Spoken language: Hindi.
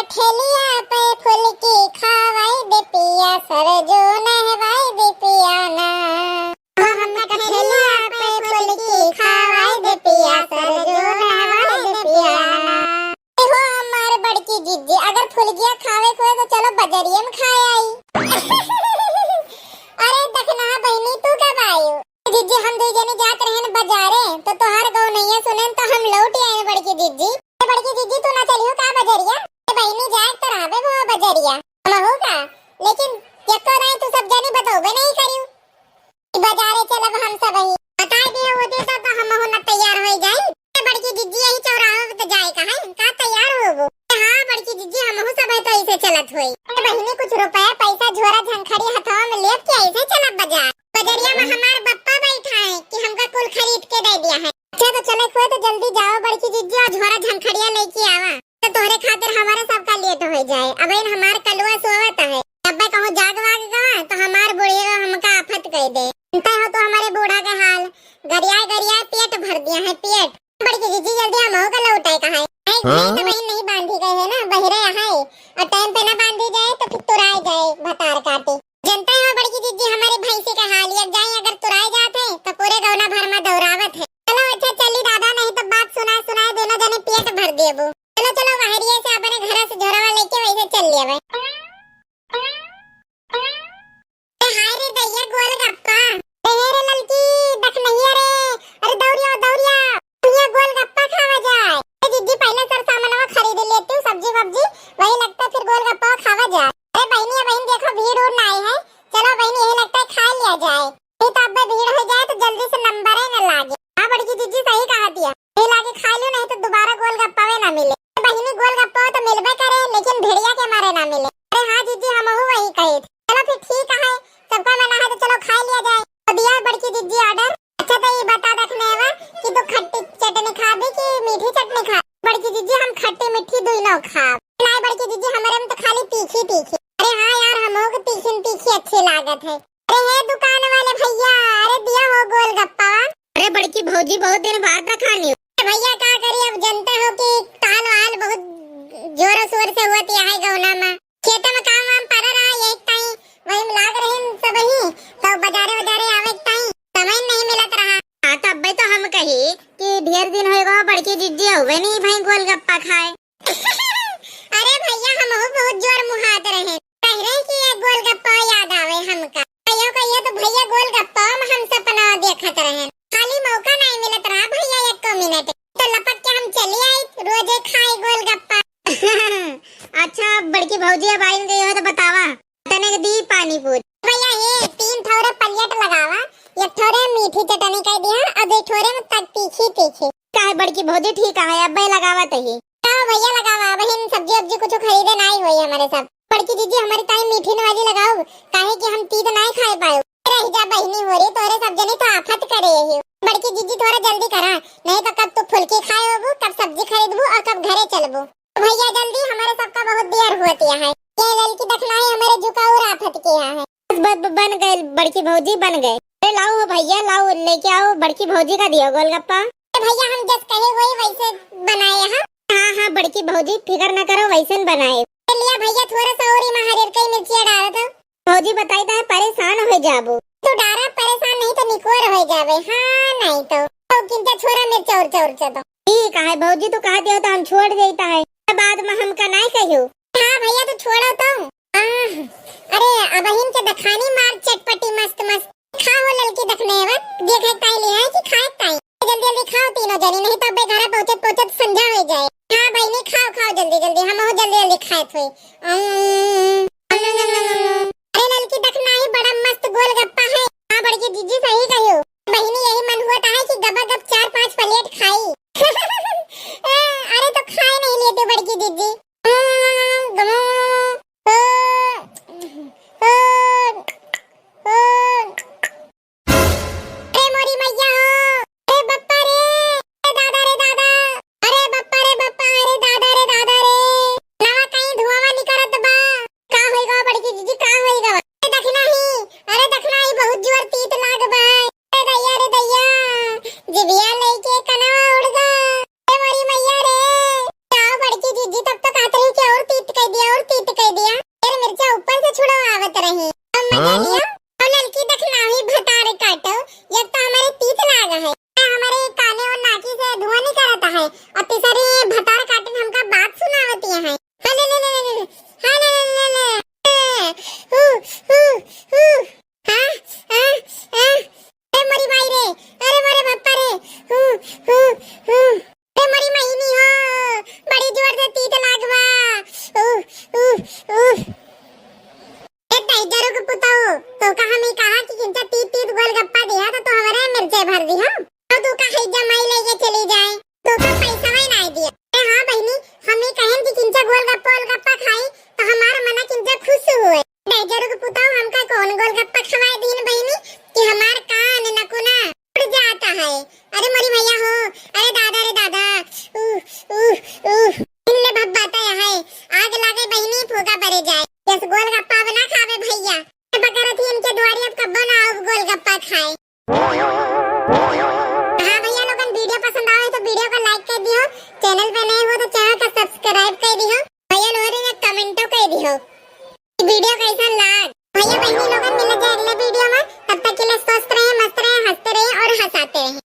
कठेलिया पे फुलकी खावाई दे पिया सरजो नहवाई दे पिया ना। हम कठेलिया पे फुलकी खावाई दे पिया सरजो नहवाई दे पिया ना। देखो हमारे बड़की जिज्जी अगर फुलकिया खावे को तो चलो बजरिया में खाए आई। अरे दखना बहनी तू कब आई? जिज्जी हम दो जने जात रहे न बाजारे तो तोहार गौ नहीं सुनन तो हम लौट आए बड़की जिज्जी। बड़की जिज्जी तू ना चलियो का बजरिया? बहनी जाए तो रावे वो बजरिया हम होगा, लेकिन यको नहीं तू सब जानी बताओगे नहीं करियो बाजारे चलब हम सब ही बता दिए होते तो हम हो ना तैयार हो जाए। बड़की जिज्जी यही चौराहे पे तो जाए कहां का तैयार होबो? हां बड़की जिज्जी हम हो सब तो ऐसे चलत होई। बहनी कुछ रुपया पैसा झोरा झंखड़ी हथवा में लेके के ऐसे चलब बाजार। बजरिया में हमार बप्पा बैठा है कि हमका कुल खरीद के दे दिया है। अच्छा तो चले कोई तो जल्दी जाओ बड़की जिज्जी और झोरा झंखड़िया लेके आवा तो तोहरे खातिर हमारे सबका लेट हो जाए। अब इन हमार कलुआ सोवत है अब कहूं जाग वाग गवा तो हमार बुढ़िया हमका आफत कह दे। चिंता हो तो हमारे बूढ़ा का हाल गरिया गरिया पेट भर दिया है पेट। बड़की जिज्जी जल्दी हम का लौटाए कहां है? तो वही नहीं बांधी गए है ना बहिरे है और टाइम पे ना बांधी जाए तो फिर तुराए जाए भतार काटे। जनता है बड़की जिज्जी हमारे भैंसे का हाल या जाए अगर तुराए जाते तो पूरे गौना भर में दौरावत है। चलो अच्छा चली दादा नहीं तो बात सुना सुनाए दोनों जने पेट भर देबो। चलो चलो बाहरिया से अपने घर से झोरावा लेके वैसे चल लिया भाई। हाय रे दैया गोलगप्पा रे ललकी देख नहीं रे। अरे दौड़िया दौड़िया भैया गोलगप्पा खावा जाए। जिज्जी पहले सर सामानवा खरीद लेती हूं सब्जी वब्जी वही लगता फिर गोलगप्पा खावा जाए। अरे बहनी बहन देखो भीड़ उड़ ना आई है। चलो बहनी यही लगता है खा लिया जाए नहीं तो अब भीड़ हो जाए तो जल्दी से नंबर ही न लागे। हां बड़की जिज्जी सही कहा दिया नहीं लागे खा लो नहीं तो दोबारा गोलगप्पा वे ना मिले। बहनी गोलगप्पा तो मिलबे करे लेकिन भेड़िया के मारे ना मिले। अरे हां जिज्जी हम वही कहे। चलो फिर ठीक है सबका मना है तो चलो खा लिया जाए। तो दिया बड़की जिज्जी ऑर्डर। अच्छा तो ये बता रखने है कि तू खट्टी चटनी खाबे कि मीठी चटनी खा? बड़की जिज्जी हम खट्टी मीठी दोनों खा। नहीं बड़की जिज्जी हमारे में तो खाली तीखी तीखी। अरे हां यार हम हो तीखी तीखी अच्छी लागत है। अरे है दुकान वाले भैया अरे दिया हो गोलगप्पा। अरे बड़की भौजी बहुत दिन बाद खानी भैया का करी अब जनता हो कि ताल वाल बहुत जोर शोर से होती है गौना में खेत में काम वाम पर रहा एक टाइम वही लाग रहे सब ही तो बाजारे बाजारे आवे टाइम समय नहीं मिलत रहा। हां तब भाई तो हम कही कि ढेर दिन होएगा बड़की जिज्जी होवे नहीं भाई गोलगप्पा खाए। अरे भैया हम हो बहुत जोर मुहात रहे कह रहे कि ये गोलगप्पा याद आवे हमका। भैया कहिए तो भैया गोलगप्पा हम सपना देखत रहे खाली मौका नहीं मिलत रहा भैया एक मिनट तो लपक के हम चली आई रोजे खाए गोलगप्पा। अच्छा बड़की भौजी अब आई गई हो तो बतावा तने दी पानी पूरी। भैया ये 3 थोड़े पलेट लगावा एक थोड़े मीठी चटनी कह दिया और एक थोड़े में तक तीखी तीखी का है बड़की भौजी ठीक है अब भाई लगावा तही भैया लगावा बहन सब्जी वब्जी कुछ खरीदे नहीं हुई हमारे सब। बड़की जिज्जी हमारी टाइम मीठी नवाजी लगाओ काहे कि हम तीत नहीं खाए पाए। रही जा बहनी हो रही तोरे सब जने तो आफत करे ही। बड़की जिज्जी थोड़ा जल्दी करा नहीं तो कब तू फुलकी खाए होबू कब सब्जी खरीदबू और कब घरे चलबू। भैया जल्दी हमारे सबका बहुत देर होती है। ये ललकी देखना है हमारे झुका और आफत किया है। बन गए बड़की भौजी बन गए। अरे लाओ भैया लाओ लेके आओ बड़की भौजी का दियो गोलगप्पा। भैया हम जस कहे वही वैसे बनाए हैं। हां हां बड़की भौजी फिकर न करो वैसे बनाए लिया भैया थोड़ा सा और हरियर कई मिर्ची डाल दो। भौजी बताई था परेशान हो जाबो तो डारा परेशान नहीं तो निकोर हो जावे। हां नहीं तो किंता छोरा मिर्च और चौर तो ठीक है भौजी तो कह दियो तो हम छोड़ देता है बाद में हमका नहीं कहियो। हां भैया तो छोड़ो तो अरे अब हिन के दखानी मार चटपटी मस्त मस्त खाओ ललकी दखने वक्त देखे ताई ले है कि खाए ताई जल्दी जल्दी खाओ तीनों जनी नहीं तो अब घर पहुंचत पहुंचत संध्या हो जाए। हां भाई नहीं खाओ खाओ जल्दी जल्दी हम हो जल्दी जल्दी खाए थे। अरे ललकी दखना ही बड़ा मस्त गोलगप्पा है। हां बड़की जिज्जी सही कहियो बहनी यही मन हुआ था कि गबा गब 4-5 प्लेट खाई। अरे तो खाए नहीं लेते बड़की जिज्जी। अरे मोरी मैया हो अरे बप्पा रे दादा रे दादा अरे बप्पा रे बप्पा अरे दादा रे दादा रे नवा कहीं धुआं निकलत बा का होइगा बड़की जिज्जी का होइगा? अरे देखना ही बहुत जोर तीत लाग बा। अरे दैया जिबिया लेके कनवा उड़ गा। अरे मोरी मैया रे क्या बड़की जिज्जी तब तो कहत रही कि और वीडियो को लाइक कर दियो, चैनल पे नए हो तो चैनल को सब्सक्राइब कर दियो, भैया लोरी ने कमेंटो कर दियो वीडियो कैसा लाग। भैया बहनी लोगन मिल जाए अगले वीडियो में, तब तक के लिए स्वस्थ रहे, मस्त रहे, हंसते रहे और हंसाते रहे।